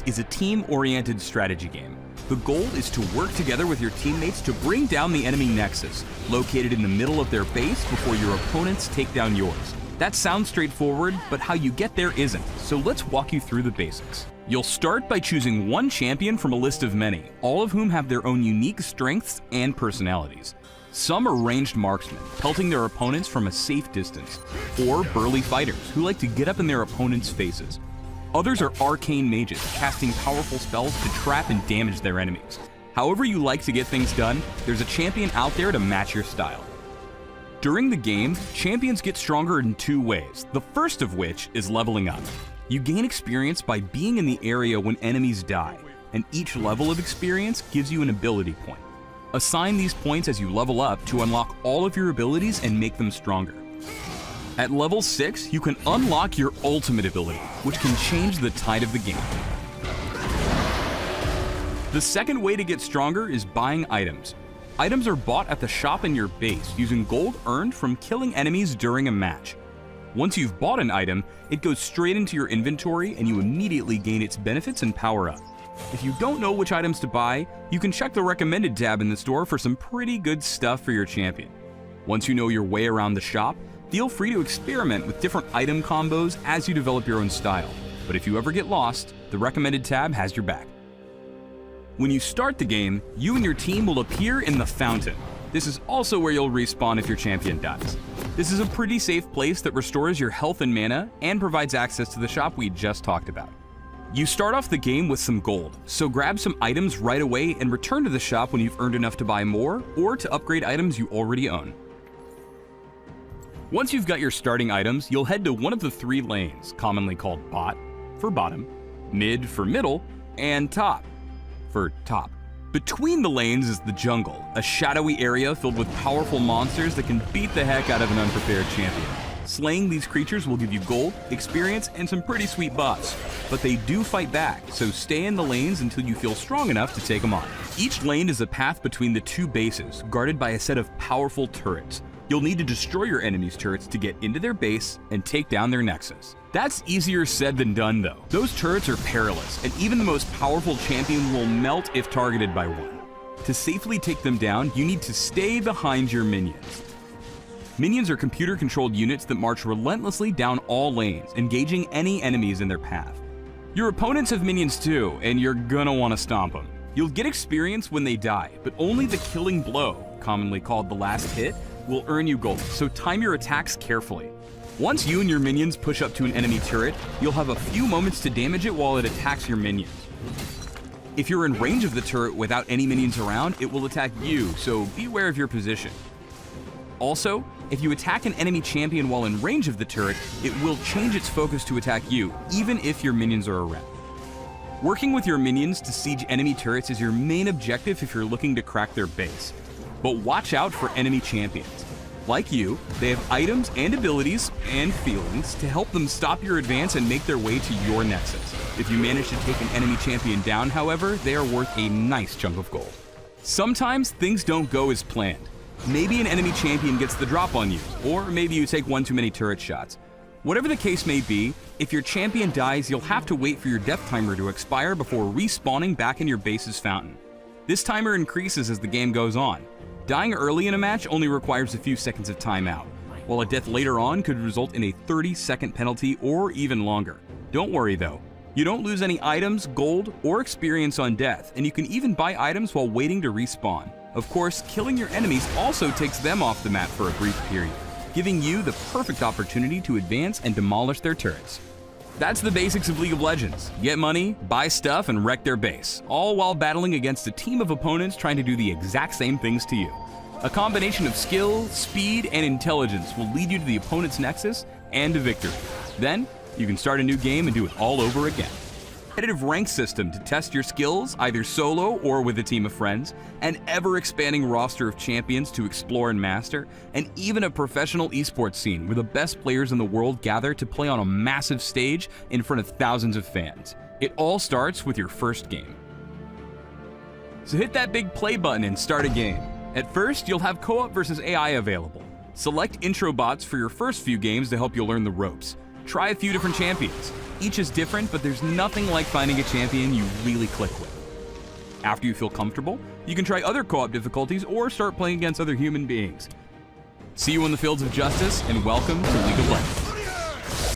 is a team-oriented strategy game. The goal is to work together with your teammates to bring down the enemy nexus, located in the middle of their base before your opponents take down yours. That sounds straightforward, but how you get there isn't, so let's walk you through the basics. You'll start by choosing one champion from a list of many, all of whom have their own unique strengths and personalities. Some are ranged marksmen, pelting their opponents from a safe distance, or burly fighters who like to get up in their opponents' faces. Others are arcane mages, casting powerful spells to trap and damage their enemies. However you like to get things done, there's a champion out there to match your style. During the game, champions get stronger in two ways, the first of which is leveling up. You gain experience by being in the area when enemies die, and each level of experience gives you an ability point. Assign these points as you level up to unlock all of your abilities and make them stronger. At level 6, you can unlock your ultimate ability, which can change the tide of the game. The second way to get stronger is buying items. Items are bought at the shop in your base using gold earned from killing enemies during a match. Once you've bought an item, it goes straight into your inventory and you immediately gain its benefits and power up. If you don't know which items to buy, you can check the recommended tab in the store for some pretty good stuff for your champion. Once you know your way around the shop, feel free to experiment with different item combos as you develop your own style. But if you ever get lost, the recommended tab has your back. When you start the game, you and your team will appear in the fountain. This is also where you'll respawn if your champion dies. This is a pretty safe place that restores your health and mana and provides access to the shop we just talked about. You start off the game with some gold, so grab some items right away and return to the shop when you've earned enough to buy more or to upgrade items you already own. Once you've got your starting items, you'll head to one of the three lanes, commonly called bot for bottom, mid for middle, and top for top. Between the lanes is the jungle, a shadowy area filled with powerful monsters that can beat the heck out of an unprepared champion. Slaying these creatures will give you gold, experience, and some pretty sweet buffs, but they do fight back, so stay in the lanes until you feel strong enough to take them on. Each lane is a path between the two bases, guarded by a set of powerful turrets. You'll need to destroy your enemy's turrets to get into their base and take down their nexus. That's easier said than done though. Those turrets are perilous, and even the most powerful champion will melt if targeted by one. To safely take them down, you need to stay behind your minions. Minions are computer-controlled units that march relentlessly down all lanes, engaging any enemies in their path. Your opponents have minions too, and you're gonna want to stomp them. You'll get experience when they die, but only the killing blow, commonly called the last hit, will earn you gold, so time your attacks carefully. Once you and your minions push up to an enemy turret, you'll have a few moments to damage it while it attacks your minions. If you're in range of the turret without any minions around, it will attack you, so be aware of your position. Also, if you attack an enemy champion while in range of the turret, it will change its focus to attack you, even if your minions are around. Working with your minions to siege enemy turrets is your main objective if you're looking to crack their base. But watch out for enemy champions. Like you, they have items and abilities and feelings to help them stop your advance and make their way to your nexus. If you manage to take an enemy champion down, however, they are worth a nice chunk of gold. Sometimes things don't go as planned. Maybe an enemy champion gets the drop on you, or maybe you take one too many turret shots. Whatever the case may be, if your champion dies, you'll have to wait for your death timer to expire before respawning back in your base's fountain. This timer increases as the game goes on. Dying early in a match only requires a few seconds of timeout, while a death later on could result in a 30-second penalty or even longer. Don't worry though, you don't lose any items, gold, or experience on death, and you can even buy items while waiting to respawn. Of course, killing your enemies also takes them off the map for a brief period, giving you the perfect opportunity to advance and demolish their turrets. That's the basics of League of Legends. Get money, buy stuff, and wreck their base, all while battling against a team of opponents trying to do the exact same things to you. A combination of skill, speed, and intelligence will lead you to the opponent's nexus and to victory. Then, you can start a new game and do it all over again. Competitive rank system to test your skills, either solo or with a team of friends, an ever-expanding roster of champions to explore and master, and even a professional esports scene where the best players in the world gather to play on a massive stage in front of thousands of fans. It all starts with your first game. So hit that big play button and start a game. At first, you'll have co-op versus AI available. Select intro bots for your first few games to help you learn the ropes. Try a few different champions. Each is different, but there's nothing like finding a champion you really click with. After you feel comfortable, you can try other co-op difficulties or start playing against other human beings. See you in the fields of justice, and welcome to League of Legends.